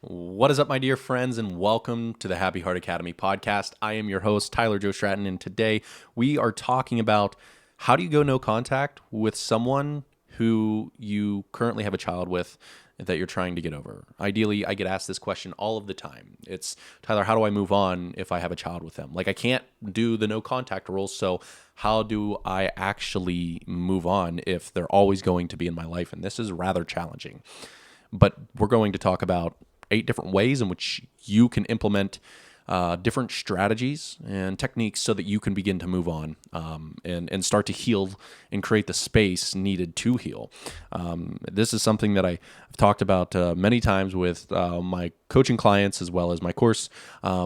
What is up, my dear friends, and welcome to the Happy Heart Academy podcast. I am your host, Tyler Joe Stratton, and today we are talking about how do you go no contact with someone who you currently have a child with that you're trying to get over. Ideally, I get asked this question all of the time. It's, Tyler, how do I move on if I have a child with them? Like, I can't do the no contact rules, so how do I actually move on if they're always going to be in my life? And this is rather challenging. But we're going to talk about 8 different ways in which you can implement different strategies and techniques so that you can begin to move on and start to heal and create the space needed to heal. This is something that I've talked about many times with my coaching clients as well as my course,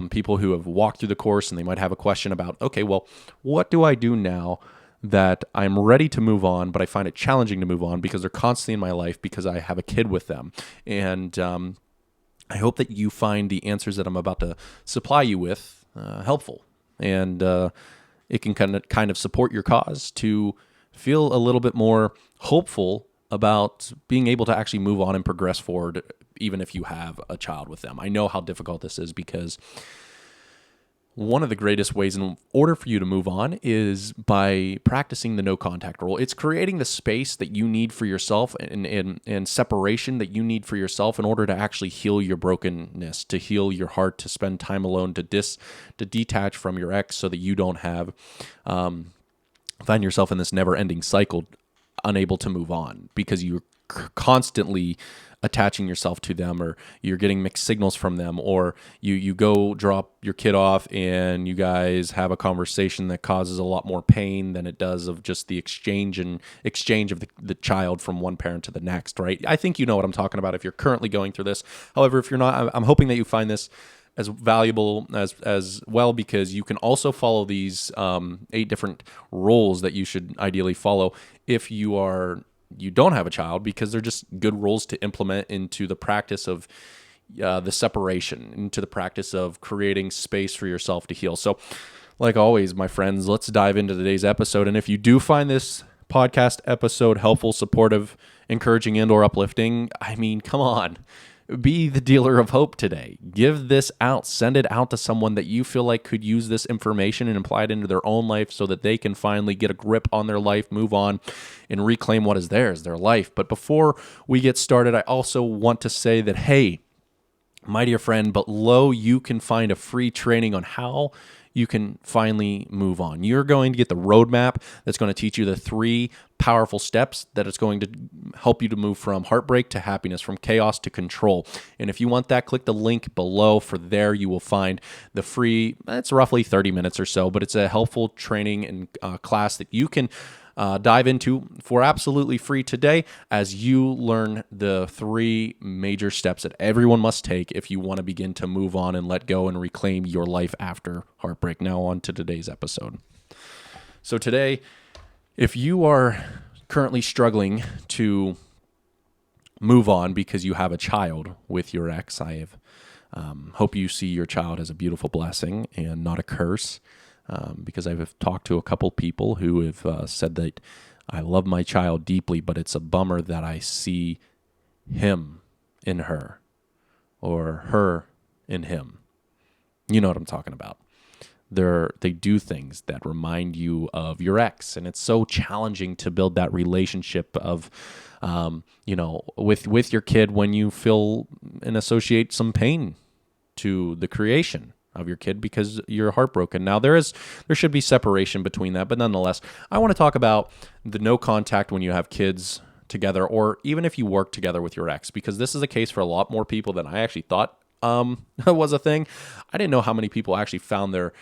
people who have walked through the course and they might have a question about, okay, well, what do I do now that I'm ready to move on, but I find it challenging to move on because they're constantly in my life because I have a kid with them. And I hope that you find the answers that I'm about to supply you with helpful, and it can kind of support your cause to feel a little bit more hopeful about being able to actually move on and progress forward, even if you have a child with them. I know how difficult this is because one of the greatest ways in order for you to move on is by practicing the no contact rule. It's creating the space that you need for yourself and separation that you need for yourself in order to actually heal your brokenness, to heal your heart, to spend time alone, to detach from your ex so that you don't have find yourself in this never-ending cycle, unable to move on because you're constantly attaching yourself to them, or you're getting mixed signals from them, or you go drop your kid off and you guys have a conversation that causes a lot more pain than it does of just the exchange of the child from one parent to the next, right? I think you know what I'm talking about if you're currently going through this. However, if you're not, I'm hoping that you find this as valuable as well, because you can also follow these 8 different rules that you should ideally follow if you don't have a child, because they're just good rules to implement into the practice of the separation, into the practice of creating space for yourself to heal. So like always, my friends, let's dive into today's episode. And if you do find this podcast episode helpful, supportive, encouraging, and or uplifting, I mean, come on. Be the dealer of hope today. Give this out. Send it out to someone that you feel like could use this information and apply it into their own life so that they can finally get a grip on their life, move on, and reclaim what is theirs, their life. But before we get started, I also want to say that, hey, my dear friend, below you can find a free training on how you can finally move on. You're going to get the roadmap that's going to teach you the 3 powerful steps that it's going to help you to move from heartbreak to happiness, from chaos to control. And if you want that, click the link below. For there, you will find the free, it's roughly 30 minutes or so, but it's a helpful training and class that you can dive into for absolutely free today as you learn the 3 major steps that everyone must take if you want to begin to move on and let go and reclaim your life after heartbreak. Now on to today's episode. So today, if you are currently struggling to move on because you have a child with your ex, I hope you see your child as a beautiful blessing and not a curse. Because I've talked to a couple people who have said that I love my child deeply, but it's a bummer that I see him in her or her in him. You know what I'm talking about. They do things that remind you of your ex, and it's so challenging to build that relationship of, with your kid when you feel and associate some pain to the creation of your kid because you're heartbroken. Now there should be separation between that, but nonetheless, I want to talk about the no contact when you have kids together, or even if you work together with your ex, because this is a case for a lot more people than I actually thought was a thing. I didn't know how many people actually found their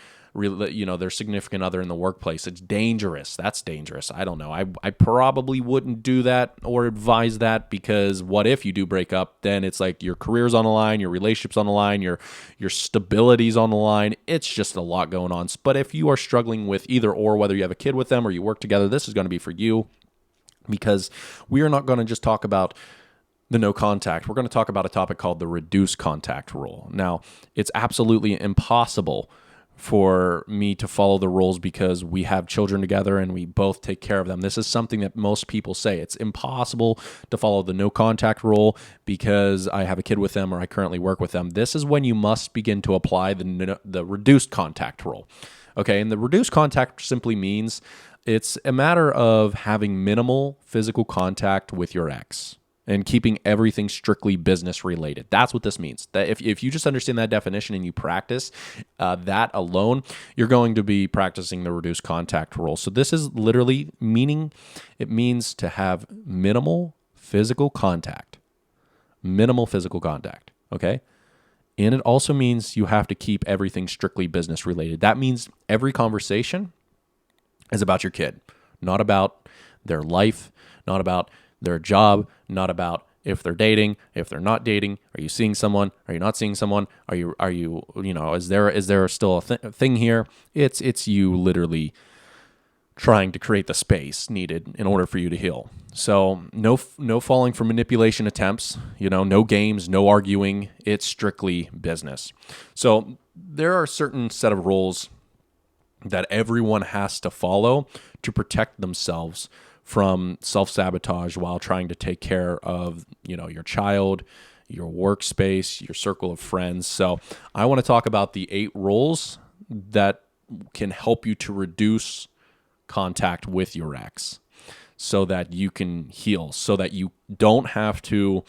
significant other in the workplace. It's dangerous. That's dangerous. I don't know. I probably wouldn't do that or advise that, because what if you do break up? Then it's like your career's on the line, your relationship's on the line, your stability's on the line. It's just a lot going on. But if you are struggling with either or, whether you have a kid with them or you work together, this is going to be for you, because we are not going to just talk about the no contact. We're going to talk about a topic called the reduce contact rule. Now, it's absolutely impossible for me to follow the rules because we have children together and we both take care of them. This is something that most people say. It's impossible to follow the no contact rule because I have a kid with them or I currently work with them. This is when you must begin to apply the reduced contact rule. Okay, and the reduced contact simply means it's a matter of having minimal physical contact with your ex and keeping everything strictly business related. That's what this means. That if you just understand that definition and you practice that alone, you're going to be practicing the reduced contact rule. So this is literally it means to have minimal physical contact. Minimal physical contact, okay? And it also means you have to keep everything strictly business related. That means every conversation is about your kid, not about their life, not about their job, not about if they're dating, if they're not dating, are you seeing someone, are you not seeing someone, are you is there still a thing here? It's you literally trying to create the space needed in order for you to heal. So no falling for manipulation attempts, no games, no arguing, it's strictly business. So there are a certain set of rules that everyone has to follow to protect themselves from self-sabotage while trying to take care of, your child, your workspace, your circle of friends. So I want to talk about the 8 rules that can help you to reduce contact with your ex so that you can heal, so that you don't have to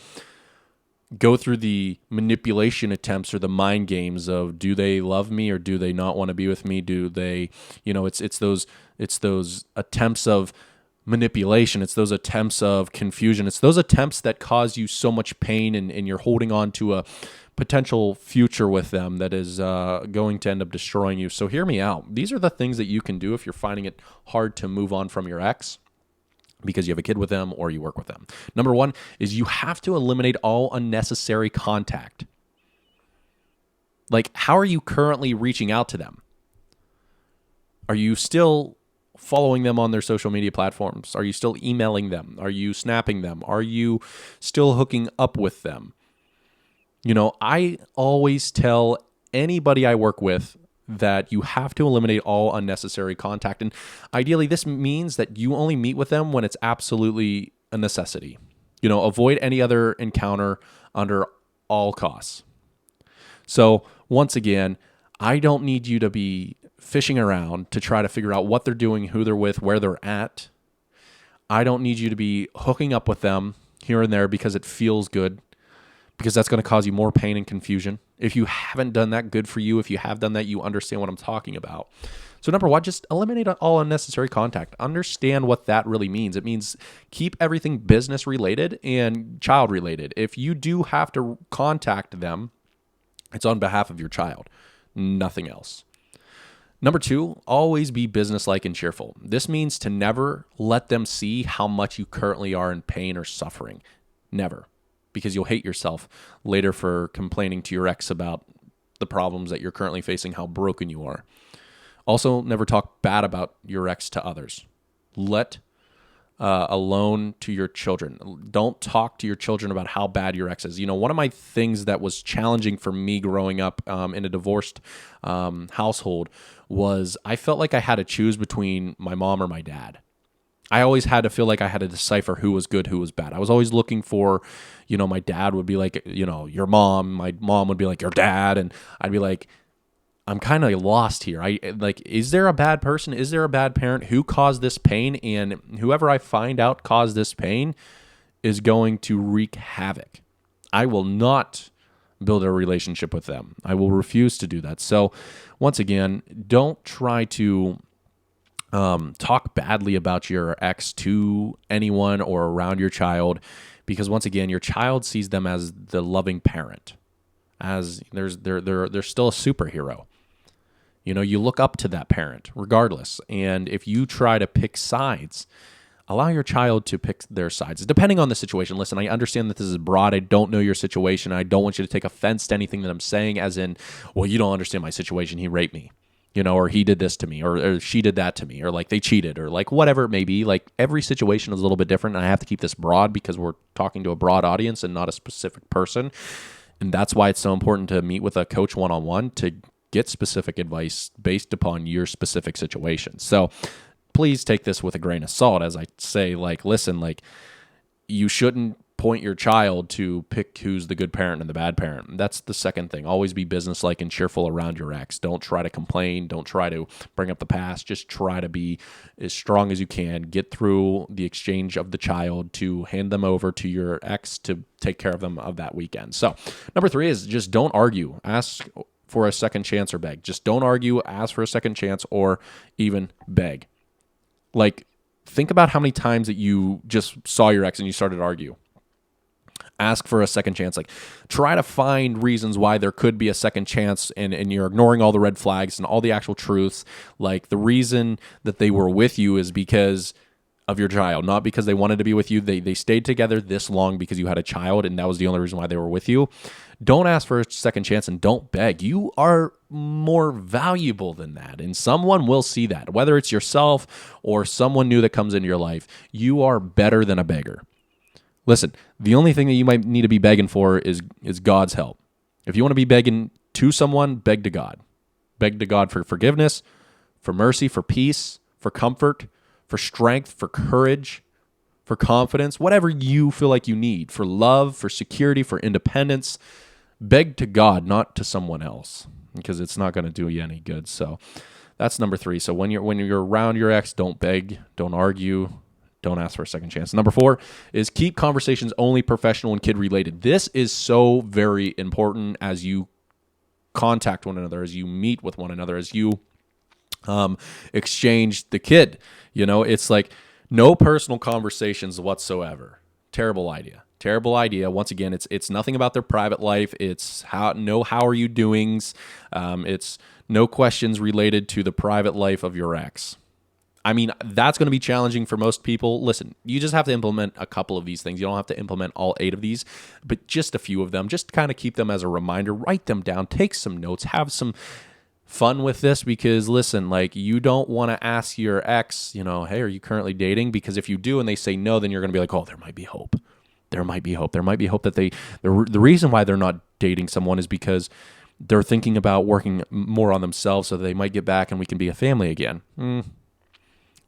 go through the manipulation attempts or the mind games of, do they love me or do they not want to be with me? Do they, it's those attempts of manipulation. It's those attempts of confusion. It's those attempts that cause you so much pain and you're holding on to a potential future with them that is going to end up destroying you. So hear me out. These are the things that you can do if you're finding it hard to move on from your ex because you have a kid with them or you work with them. Number 1 is you have to eliminate all unnecessary contact. Like, how are you currently reaching out to them? Are you still following them on their social media platforms? Are you still emailing them? Are you snapping them? Are you still hooking up with them? I always tell anybody I work with that you have to eliminate all unnecessary contact. And ideally, this means that you only meet with them when it's absolutely a necessity. Avoid any other encounter under all costs. So once again, I don't need you to be fishing around to try to figure out what they're doing, who they're with, where they're at. I don't need you to be hooking up with them here and there because it feels good, because that's going to cause you more pain and confusion. If you haven't done that, good for you. If you have done that, you understand what I'm talking about. So number 1, just eliminate all unnecessary contact. Understand what that really means. It means keep everything business related and child related. If you do have to contact them, it's on behalf of your child, nothing else. Number 2, always be businesslike and cheerful. This means to never let them see how much you currently are in pain or suffering. Never. Because you'll hate yourself later for complaining to your ex about the problems that you're currently facing, how broken you are. Also, never talk bad about your ex to others. Let alone to your children. Don't talk to your children about how bad your ex is. One of my things that was challenging for me growing up in a divorced household was I felt like I had to choose between my mom or my dad. I always had to feel like I had to decipher who was good, who was bad. I was always looking for, my dad would be like, your mom. My mom would be like, your dad. And I'd be like, I'm kind of lost here. Is there a bad person? Is there a bad parent? Who caused this pain? And whoever I find out caused this pain is going to wreak havoc. I will not build a relationship with them. I will refuse to do that. So once again, don't try to talk badly about your ex to anyone or around your child, because once again, your child sees them as the loving parent, as they're still a superhero. You look up to that parent regardless. And if you try to pick sides, allow your child to pick their sides, depending on the situation. Listen, I understand that this is broad. I don't know your situation. I don't want you to take offense to anything that I'm saying, as in, well, you don't understand my situation. He raped me, or he did this to me, or she did that to me, or like they cheated, or like whatever it may be. Like every situation is a little bit different. And I have to keep this broad because we're talking to a broad audience and not a specific person. And that's why it's so important to meet with a coach one-on-one to get specific advice based upon your specific situation. So please take this with a grain of salt. As I say, like, listen, like, you shouldn't point your child to pick who's the good parent and the bad parent. That's the second thing. Always be businesslike and cheerful around your ex. Don't try to complain. Don't try to bring up the past. Just try to be as strong as you can. Get through the exchange of the child to hand them over to your ex to take care of them of that weekend. So number 3 is just don't argue. Ask for a second chance or beg. Just don't argue, ask for a second chance, or even beg. Like, think about how many times that you just saw your ex and you started to argue. Ask for a second chance. Like, try to find reasons why there could be a second chance, and you're ignoring all the red flags and all the actual truths. Like, the reason that they were with you is because of your child, not because they wanted to be with you. They stayed together this long because you had a child, and that was the only reason why they were with you. Don't ask for a second chance and don't beg. You are more valuable than that, and someone will see that. Whether it's yourself or someone new that comes into your life, you are better than a beggar. Listen, the only thing that you might need to be begging for is God's help. If you want to be begging to someone, beg to God. Beg to God for forgiveness, for mercy, for peace, for comfort, for strength, for courage, for confidence, whatever you feel like you need, for love, for security, for independence. Beg to God, not to someone else, because it's not going to do you any good. So that's number 3. So when you're around your ex, don't beg, don't argue, don't ask for a second chance. Number 4 is keep conversations only professional and kid related. This is so very important as you contact one another, as you meet with one another, as you exchange the kid. You know, it's like no personal conversations whatsoever. Terrible idea. Terrible idea. Once again, it's nothing about their private life. It's how are you doings. It's no questions related to the private life of your ex. I mean, that's going to be challenging for most people. Listen, you just have to implement a couple of these things. You don't have to implement all 8 of these, but just a few of them. Just kind of keep them as a reminder. Write them down. Take some notes. Have some fun with this, because listen, like, you don't want to ask your ex, you know, hey, are you currently dating? Because if you do and they say no, then you're going to be like, oh, there might be hope. There might be hope. There might be hope that the reason why they're not dating someone is because they're thinking about working more on themselves so they might get back and we can be a family again.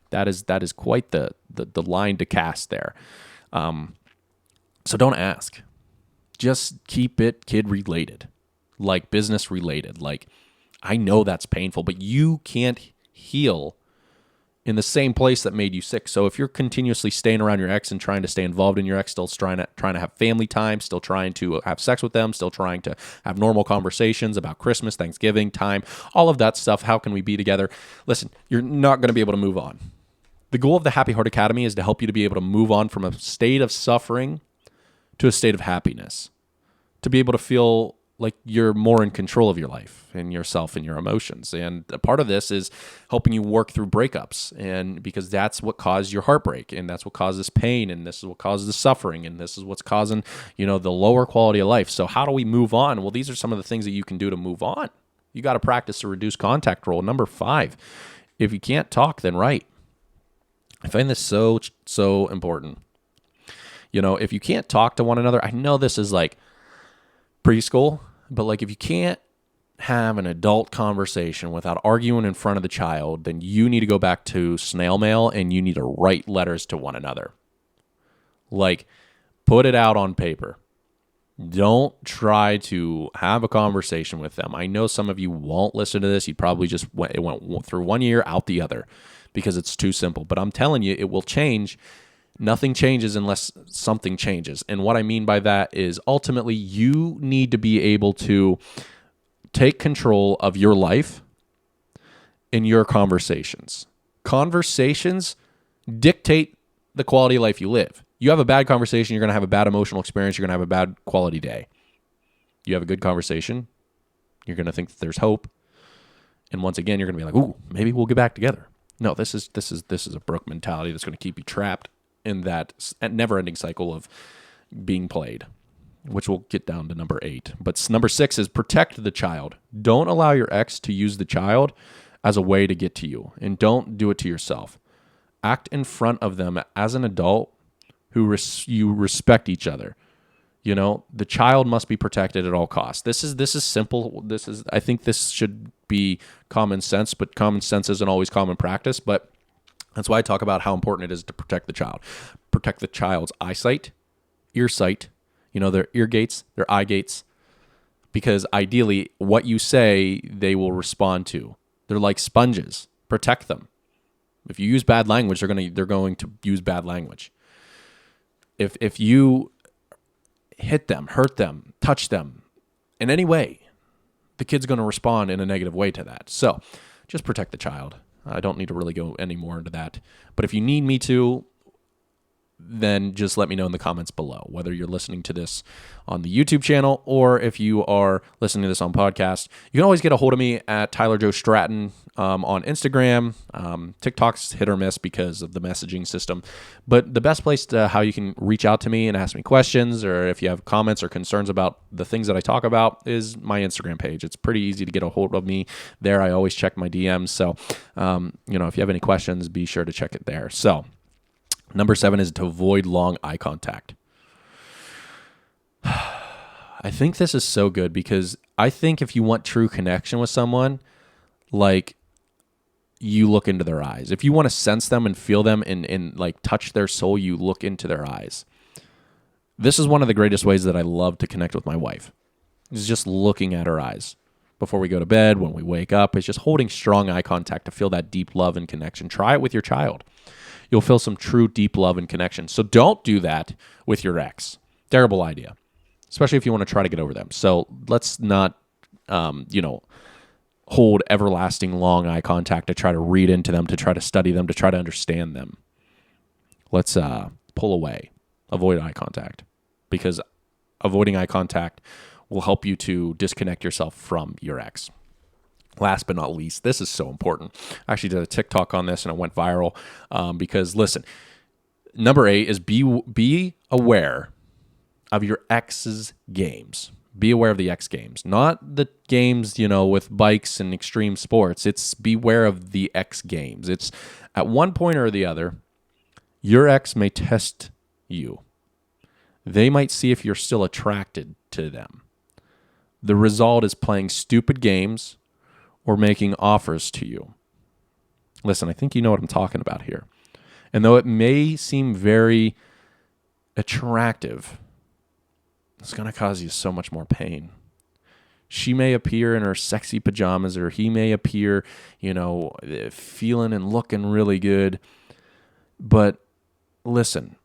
That is quite the line to cast there. So don't ask. Just keep it kid related, like business related. Like, I know that's painful, but you can't heal in the same place that made you sick. So if you're continuously staying around your ex and trying to stay involved in your ex, still trying to have family time, still trying to have sex with them, still trying to have normal conversations about Christmas, Thanksgiving time, all of that stuff, how can we be together? Listen, you're not going to be able to move on. The goal of the Happy Heart Academy is to help you to be able to move on from a state of suffering to a state of happiness, to be able to feel like you're more in control of your life and yourself and your emotions. And a part of this is helping you work through breakups, and because that's what caused your heartbreak, and that's what causes pain, and this is what causes the suffering, and this is what's causing, you know, the lower quality of life. So how do we move on? Well, these are some of the things that you can do to move on. You got to practice the reduced contact rule. Number 5, if you can't talk, then write. I find this so important. You know, if you can't talk to one another, I know this is like preschool, but like, if you can't have an adult conversation without arguing in front of the child, then you need to go back to snail mail and you need to write letters to one another. Like, put it out on paper. Don't try to have a conversation with them. I know some of you won't listen to this. You probably it went through one ear, out the other, because it's too simple. But I'm telling you, it will change. Nothing changes unless something changes. And what I mean by that is ultimately you need to be able to take control of your life in your conversations. Conversations dictate the quality of life you live. You have a bad conversation, you're going to have a bad emotional experience, you're going to have a bad quality day. You have a good conversation, you're going to think that there's hope. And once again, you're going to be like, ooh, maybe we'll get back together. No, this is a broke mentality that's going to keep you trapped in that never-ending cycle of being played, which we'll get down to number 8. But number 6 is protect the child. Don't allow your ex to use the child as a way to get to you, and don't do it to yourself. Act in front of them as an adult who you respect each other. The child must be protected at all costs. This is simple. I think this should be common sense, but common sense isn't always common practice. But that's why I talk about how important it is to protect the child. Protect the child's eyesight, ear sight, their ear gates, their eye gates, because ideally what you say, they will respond to. They're like sponges. Protect them. If you use bad language, they're going to use bad language. If you hit them, hurt them, touch them in any way, the kid's going to respond in a negative way to that. So just protect the child. I don't need to really go any more into that. But if you need me to, then just let me know in the comments below, whether you're listening to this on the YouTube channel or if you are listening to this on podcast. You can always get a hold of me at Tyler Joe Stratton on Instagram. TikTok's hit or miss because of the messaging system. But the best place to how you can reach out to me and ask me questions, or if you have comments or concerns about the things that I talk about, is my Instagram page. It's pretty easy to get a hold of me there. I always check my DMs. So, if you have any questions, be sure to check it there. So, number 7 is to avoid long eye contact. I think this is so good because I think if you want true connection with someone, like, you look into their eyes. If you want to sense them and feel them and like touch their soul, you look into their eyes. This is one of the greatest ways that I love to connect with my wife. Is just looking at her eyes. Before we go to bed, when we wake up, it's just holding strong eye contact to feel that deep love and connection. Try it with your child. You'll feel some true deep love and connection. So don't do that with your ex. Terrible idea, especially if you want to try to get over them. So let's not, hold everlasting long eye contact to try to read into them, to try to study them, to try to understand them. Let's pull away, avoid eye contact, because avoiding eye contact will help you to disconnect yourself from your ex. Last but not least, this is so important. I actually did a TikTok on this and it went viral because, listen, number 8 is be aware of your ex's games. Be aware of the ex games, not the games, with bikes and extreme sports. It's beware of the ex games. It's at one point or the other, your ex may test you. They might see if you're still attracted to them. The result is playing stupid games or making offers to you. Listen, I think you know what I'm talking about here. And though it may seem very attractive, it's going to cause you so much more pain. She may appear in her sexy pajamas, or he may appear, feeling and looking really good. But listen,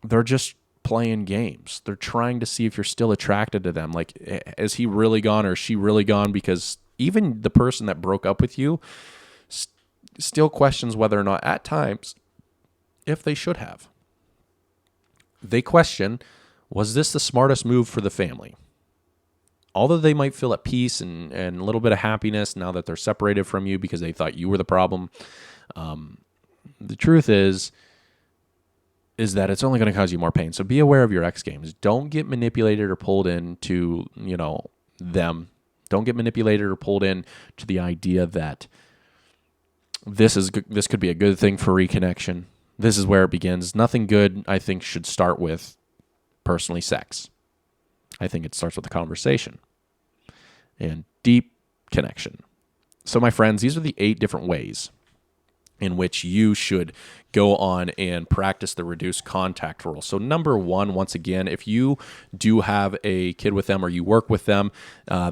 they're just playing games. They're trying to see if you're still attracted to them. Like, is he really gone or is she really gone? Because even the person that broke up with you still questions whether or not, at times, if they should have. They question, was this the smartest move for the family? Although they might feel at peace and a little bit of happiness now that they're separated from you because they thought you were the problem, the truth is that it's only going to cause you more pain. So be aware of your ex games. Don't get manipulated or pulled into, them. Don't get manipulated or pulled in to the idea that this could be a good thing for reconnection. This is where it begins. Nothing good, I think, should start with, personally, sex. I think it starts with a conversation and deep connection. So, my friends, these are the 8 different ways in which you should go on and practice the reduced contact rule. So number 1, once again, if you do have a kid with them or you work with them,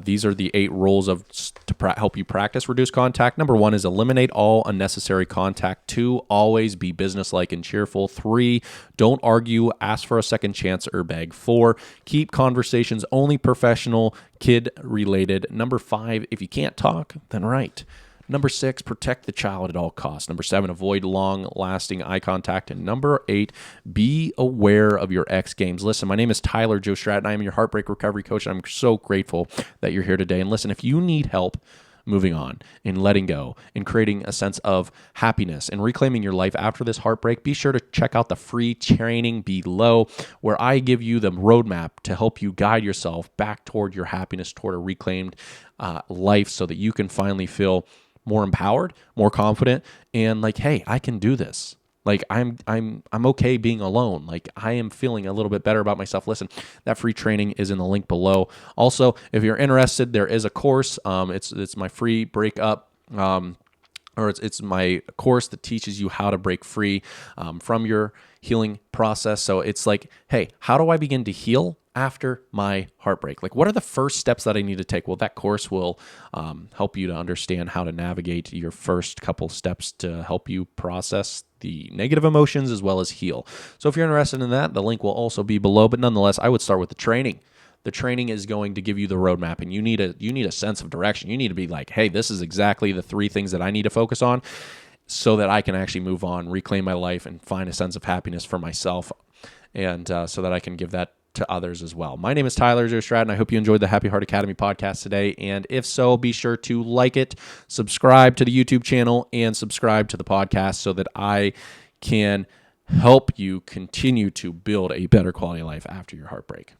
these are the 8 rules to help you practice reduced contact. Number 1 is eliminate all unnecessary contact. 2, always be businesslike and cheerful. 3, don't argue, ask for a second chance or beg. 4, keep conversations only professional, kid related. Number 5, if you can't talk, then write. Number 6, protect the child at all costs. Number 7, avoid long-lasting eye contact. And number 8, be aware of your ex games. Listen, my name is Tyler Joe Stratton. I am your Heartbreak Recovery Coach, and I'm so grateful that you're here today. And listen, if you need help moving on and letting go and creating a sense of happiness and reclaiming your life after this heartbreak, be sure to check out the free training below where I give you the roadmap to help you guide yourself back toward your happiness, toward a reclaimed life so that you can finally feel more empowered, more confident, and like, hey, I can do this. Like I'm okay being alone. Like I am feeling a little bit better about myself. Listen, that free training is in the link below. Also, if you're interested, there is a course. It's my free breakup. Or it's my course that teaches you how to break free from your healing process. So it's like, hey, how do I begin to heal after my heartbreak? Like, what are the first steps that I need to take? Well, that course will help you to understand how to navigate your first couple steps to help you process the negative emotions as well as heal. So if you're interested in that, the link will also be below. But nonetheless, I would start with the training. The training is going to give you the roadmap, and you need a sense of direction. You need to be like, hey, this is exactly the 3 things that I need to focus on so that I can actually move on, reclaim my life, and find a sense of happiness for myself, and so that I can give that to others as well. My name is Tyler Joe Stratton. I hope you enjoyed the Happy Heart Academy podcast today, and if so, be sure to like it, subscribe to the YouTube channel, and subscribe to the podcast so that I can help you continue to build a better quality of life after your heartbreak.